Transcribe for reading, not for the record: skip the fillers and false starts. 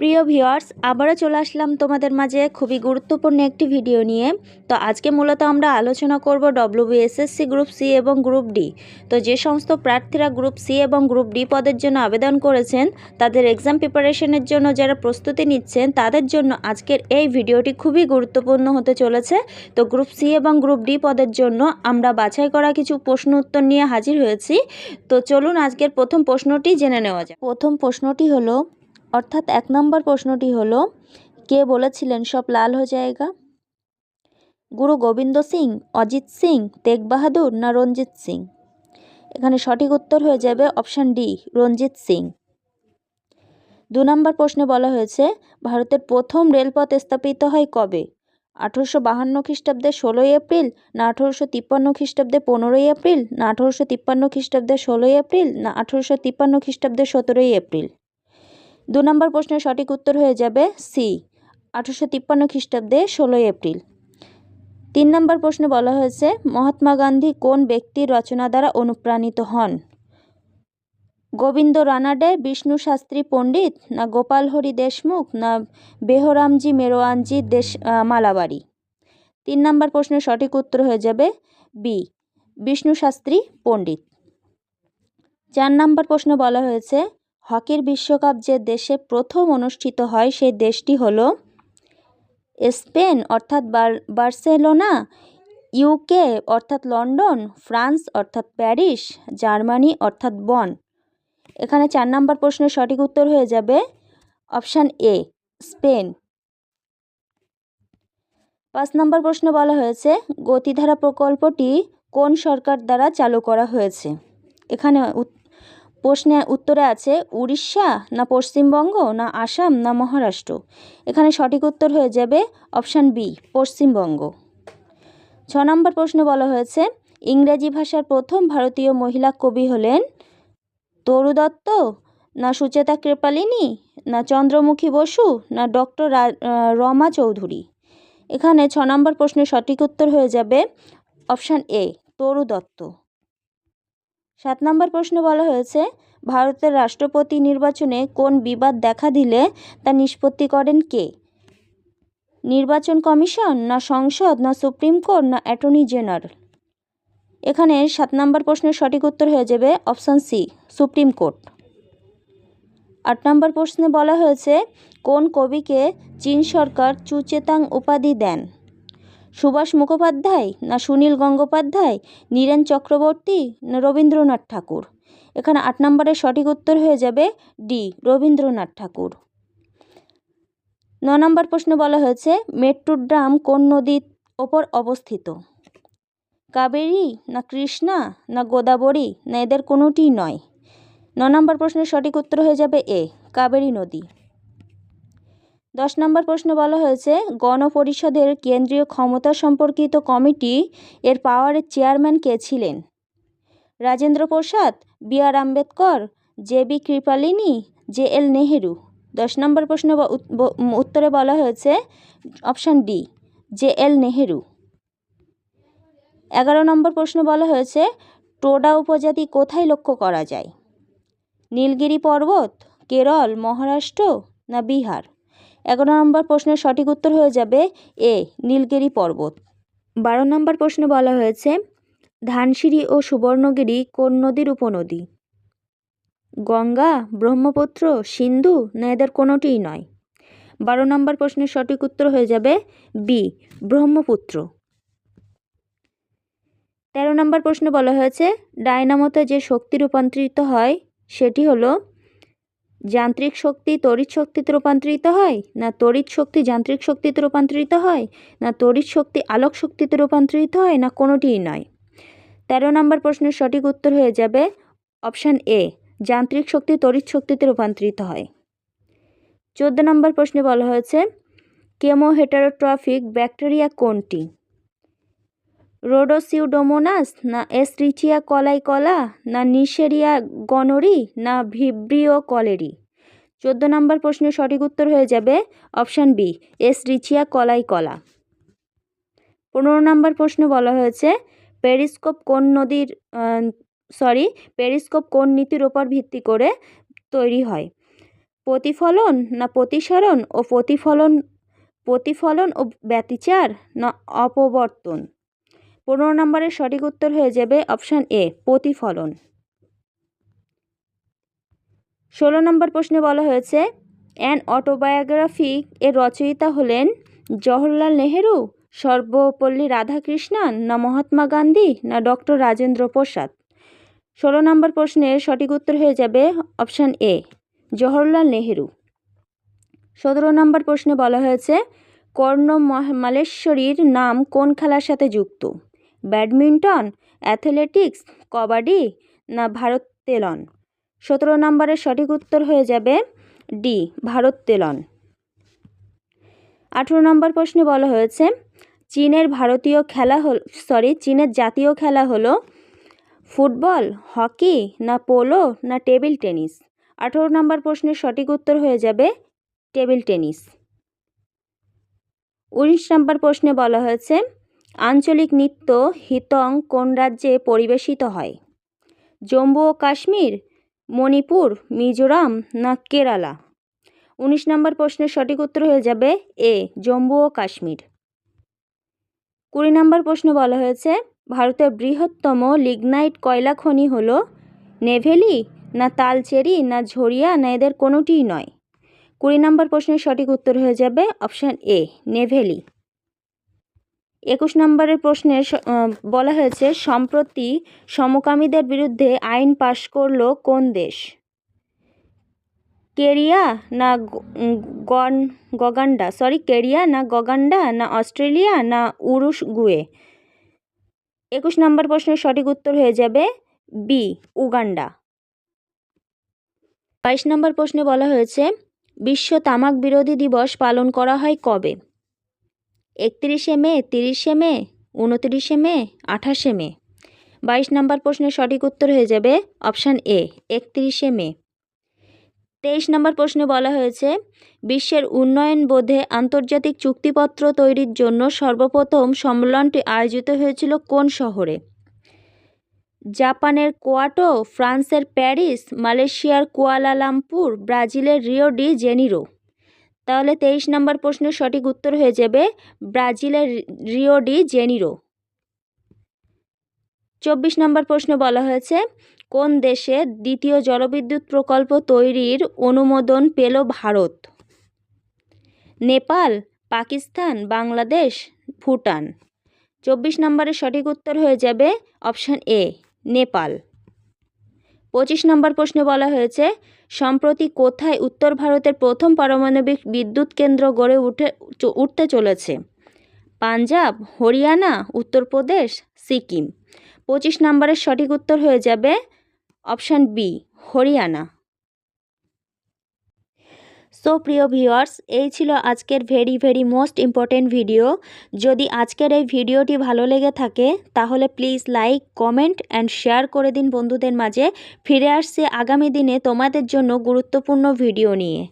প্রিয় ভিউয়ার্স, আবারও চলে আসলাম তোমাদের মাঝে খুবই গুরুত্বপূর্ণ একটি ভিডিও নিয়ে। তো আজকে মূলত আমরা আলোচনা করব ডব্লিউবিএসএসসি গ্রুপ সি এবং গ্রুপ ডি। তো যে সমস্ত প্রার্থীরা গ্রুপ সি এবং গ্রুপ ডি পদের জন্য আবেদন করেছেন, তাদের এক্সাম প্রিপারেশনের জন্য যারা প্রস্তুতি নিচ্ছেন, তাদের জন্য আজকের এই ভিডিওটি খুবই গুরুত্বপূর্ণ হতে চলেছে। তো গ্রুপ সি এবং গ্রুপ ডি পদের জন্য আমরা বাছাই করা কিছু প্রশ্ন উত্তর নিয়ে হাজির হয়েছি। তো চলুন আজকের প্রথম প্রশ্নটি জেনে নেওয়া যাক। প্রথম প্রশ্নটি হলো, অর্থাৎ 1 নম্বর প্রশ্নটি হলো, কে বলেছিলেন সব লাল হয়ে যায়গা? গুরু গোবিন্দ সিং, অজিত সিং, তেগ বাহাদুর না রঞ্জিত সিং? এখানে সঠিক উত্তর হয়ে যাবে অপশান ডি, রঞ্জিত সিং। 2 নম্বর প্রশ্নে বলা হয়েছে, ভারতের প্রথম রেলপথ স্থাপিত হয় কবে? 1852 খ্রিস্টাব্দে 16ই এপ্রিল, না 1853 খ্রিস্টাব্দে 15ই এপ্রিল, না 1853 খ্রিস্টাব্দে 16ই এপ্রিল, না 1853 খ্রিস্টাব্দে 17ই এপ্রিল? 2 নম্বর প্রশ্নের সঠিক উত্তর হয়ে যাবে সি, 1853 খ্রিস্টাব্দে 16ই এপ্রিল। 3 নম্বর প্রশ্নে বলা হয়েছে, মহাত্মা গান্ধী কোন ব্যক্তির রচনা দ্বারা অনুপ্রাণিত হন? গোবিন্দ রানাডে, বিষ্ণু শাস্ত্রী পণ্ডিত, না গোপাল হরি দেশমুখ, না বেহরামজি মেরোয়ানজি মালাবারি? 3 নম্বর প্রশ্নের সঠিক উত্তর হয়ে যাবে বি, বিষ্ণু শাস্ত্রী পণ্ডিত। 4 নম্বর প্রশ্নে বলা হয়েছে, হকির বিশ্বকাপ যে দেশে প্রথম অনুষ্ঠিত হয় সেই দেশটি হলো স্পেন অর্থাৎ বার্সেলোনা, ইউকে অর্থাৎ লন্ডন, ফ্রান্স অর্থাৎ প্যারিস, জার্মানি অর্থাৎ বন? এখানে 4 নম্বর প্রশ্নের সঠিক উত্তর হয়ে যাবে অপশান এ, স্পেন। 5 নম্বর প্রশ্ন বলা হয়েছে, গতিধারা প্রকল্পটি কোন সরকার দ্বারা চালু করা হয়েছে? এখানে প্রশ্নে উত্তরে আছে উড়িষ্যা, না পশ্চিমবঙ্গ, না আসাম, না মহারাষ্ট্র? এখানে সঠিক উত্তর হয়ে যাবে অপশান বি, পশ্চিমবঙ্গ। 6 নম্বর প্রশ্নে বলা হয়েছে, ইংরেজি ভাষার প্রথম ভারতীয় মহিলা কবি হলেন তরু দত্ত, না সুচেতা কৃপালিনী, না চন্দ্রমুখী বসু, না ডক্টর রমা চৌধুরী? এখানে 6 নম্বর প্রশ্নের সঠিক উত্তর হয়ে যাবে অপশান এ, তরু দত্ত। 7 নম্বর প্রশ্ন বলা হয়েছে, ভারতের রাষ্ট্রপতি নির্বাচনে কোন বিবাদ দেখা দিলে তা নিষ্পত্তি করেন কে? নির্বাচন কমিশন, না সংসদ, না সুপ্রিম কোর্ট, না অ্যাটর্নি জেনারেল? এখানে 7 নম্বর প্রশ্নের সঠিক উত্তর হয়ে যাবে অপশান সি, সুপ্রিম কোর্ট। 8 নম্বর প্রশ্নে বলা হয়েছে, কোন কবিকে চীন সরকার চুচেতাং উপাধি দেন? সুভাষ মুখোপাধ্যায়, না সুনীল গঙ্গোপাধ্যায়, নীরেন চক্রবর্তী, না রবীন্দ্রনাথ ঠাকুর? এখানে 8 নম্বরের সঠিক উত্তর হয়ে যাবে ডি, রবীন্দ্রনাথ ঠাকুর। 9 নম্বর প্রশ্ন বলা হয়েছে, মেট্টুর কোন নদীর ওপর অবস্থিত? কাবেরী, না কৃষ্ণা, না গোদাবরী, না এদের কোনোটিই নয়? 9 নম্বর প্রশ্নের সঠিক উত্তর হয়ে যাবে এ, কাবেরী নদী। 10 নম্বর প্রশ্ন বলা হয়েছে, গণপরিষদের কেন্দ্রীয় ক্ষমতা সম্পর্কিত কমিটি এর পাওয়ারের চেয়ারম্যান কে ছিলেন? Rajendra Prasad, B R Ambedkar, J B Kripalani, J L Nehru? 10 নম্বর প্রশ্ন উত্তরে বলা হয়েছে option D, J L Nehru. 11 নম্বর প্রশ্ন বলা হয়েছে, টোডা উপজাতি কোথায় লক্ষ্য করা যায়? নীলগিরি পর্বত, কেরল, মহারাষ্ট্র, না বিহার? 11 নম্বর প্রশ্নের সঠিক উত্তর হয়ে যাবে এ, নীলগিরি পর্বত। 12 নম্বর প্রশ্নে বলা হয়েছে, ধানসিঁড়ি ও সুবর্ণগিরি কোন নদীর উপনদী? গঙ্গা, ব্রহ্মপুত্র, সিন্ধু, না এদের কোনোটিই নয়? 12 নম্বর প্রশ্নের সঠিক উত্তর হয়ে যাবে বি, ব্রহ্মপুত্র। 13 নম্বর প্রশ্ন বলা হয়েছে, ডায়নামোতে যে শক্তি রূপান্তরিত হয় সেটি হলো যান্ত্রিক শক্তি তড়িৎ শক্তিতে রূপান্তরিত হয়, না তড়িৎ শক্তি যান্ত্রিক শক্তিতে রূপান্তরিত হয়, না তড়িৎ শক্তি আলোক শক্তিতে রূপান্তরিত হয়, না কোনোটিই নয়? 13 নম্বর প্রশ্নের সঠিক উত্তর হয়ে যাবে অপশান এ, যান্ত্রিক শক্তি তড়িৎ শক্তিতে রূপান্তরিত হয়। 14 নম্বর প্রশ্নে বলা হয়েছে, কেমোহেটারোট্রফিক ব্যাকটেরিয়া কোনটি? রোডোসিউডোমোনাস, না এসরিচিয়া কলাই কলা, না নিশেরিয়া গনোরি, না ভিব্রিও কলেরি? 14 নম্বর প্রশ্নের সঠিক উত্তর হয়ে যাবে অপশান বি, এসরিচিয়া কলাই কলা। 15 নম্বর প্রশ্ন বলা হয়েছে, পেরিস্কোপ কোন নীতির ওপর ভিত্তি করে তৈরি হয়? প্রতিফলন না প্রতিসরণ ও প্রতিফলন ও ব্যতিচার না অপবর্তন? 15 নম্বরের সঠিক উত্তর হয়ে যাবে অপশান এ, প্রতিফলন। 16 নম্বর প্রশ্নে বলা হয়েছে অ্যান অটোবায়োগ্রাফি এর রচয়িতা হলেন জওহরলাল নেহেরু, সর্বপল্লী রাধাকৃষ্ণন না মহাত্মা গান্ধী না ডক্টর রাজেন্দ্র প্রসাদ? 16 নম্বর প্রশ্নের সঠিক উত্তর হয়ে যাবে অপশান এ, জওহরলাল নেহেরু। 17 নম্বর প্রশ্নে বলা হয়েছে কর্ণ মালেশ্বরীর নাম কোন খেলার সাথে যুক্ত? ব্যাডমিন্টন, অ্যাথলেটিক্স, কবাডি না ভারোত্তোলন? 17 নম্বরের সঠিক উত্তর হয়ে যাবে ডি, ভারোত্তোলন। 18 নম্বর প্রশ্নে বলা হয়েছে চীনের জাতীয় খেলা হলো ফুটবল, হকি না পোলো না টেবিল টেনিস? 18 নম্বর প্রশ্নের সঠিক উত্তর হয়ে যাবে টেবিল টেনিস। 19 নম্বর প্রশ্নে বলা হয়েছে আঞ্চলিক নৃত্য হিতং কোন রাজ্যে পরিবেশিত হয়? জম্মু ও কাশ্মীর, মণিপুর, মিজোরাম না কেরালা? 19 নম্বর প্রশ্নের সঠিক উত্তর হয়ে যাবে এ, জম্মু ও কাশ্মীর। 20 নম্বর প্রশ্নে বলা হয়েছে ভারতের বৃহত্তম লিগনাইট কয়লা খনি হলো নেভেলি না তালচেরি না ঝরিয়া না এদের কোনোটিই নয়? 20 নম্বর প্রশ্নের সঠিক উত্তর হয়ে যাবে অপশান এ, নেভেলি। 21 নম্বরের প্রশ্নে বলা হয়েছে সম্প্রতি সমকামীদের বিরুদ্ধে আইন পাশ করল কোন দেশ? কেরিয়া না গগান্ডা না অস্ট্রেলিয়া না উরুগুয়ে? 21 নম্বর প্রশ্নের সঠিক উত্তর হয়ে যাবে বি, উগান্ডা। 22 নম্বর প্রশ্নে বলা হয়েছে বিশ্ব তামাক বিরোধী দিবস পালন করা হয় কবে? 31শে মে, 30শে মে, 29শে মে, 28শে মে? 22 নম্বর প্রশ্নের সঠিক উত্তর হয়ে যাবে অপশান এ, 31শে মে। 23 নম্বর প্রশ্নে বলা হয়েছে বিশ্বের উন্নয়ন বোধে আন্তর্জাতিক চুক্তিপত্র তৈরির জন্য সর্বপ্রথম সম্মেলনটি আয়োজিত হয়েছিল কোন শহরে? জাপানের কোয়াটো, ফ্রান্সের প্যারিস, মালয়েশিয়ার কুয়ালালামপুর, ব্রাজিলের রিও ডি জেনিরো? তাহলে 23 নম্বর প্রশ্নের সঠিক উত্তর হয়ে যাবে ব্রাজিলের রিও ডি জেনিরো। 24 নম্বর প্রশ্নে বলা হয়েছে কোন দেশে দ্বিতীয় জলবিদ্যুৎ প্রকল্প তৈরির অনুমোদন পেল ভারত? নেপাল, পাকিস্তান, বাংলাদেশ, ভুটান? 24 নম্বরের সঠিক উত্তর হয়ে যাবে অপশান এ, নেপাল। 25 নম্বর প্রশ্নে বলা হয়েছে সম্প্রতি কোথায় উত্তর ভারতের প্রথম পারমাণবিক বিদ্যুৎ কেন্দ্র গড়ে উঠতে চলেছে? পাঞ্জাব, হরিয়ানা, উত্তরপ্রদেশ, সিকিম? 25 নম্বরের সঠিক উত্তর হয়ে যাবে অপশান বি, হরিয়ানা। সো প্রিয় ভিউয়ার্স, এই ছিল আজকের ভেরি মোস্ট ইম্পর্টেন্ট ভিডিও। যদি আজকের এই ভিডিওটি ভালো লেগে থাকে তাহলে please like, comment and share করে দিন বন্ধুদের মাঝে। ফিরে আসছি আগামী দিনে তোমাদের জন্য গুরুত্বপূর্ণ ভিডিও নিয়ে।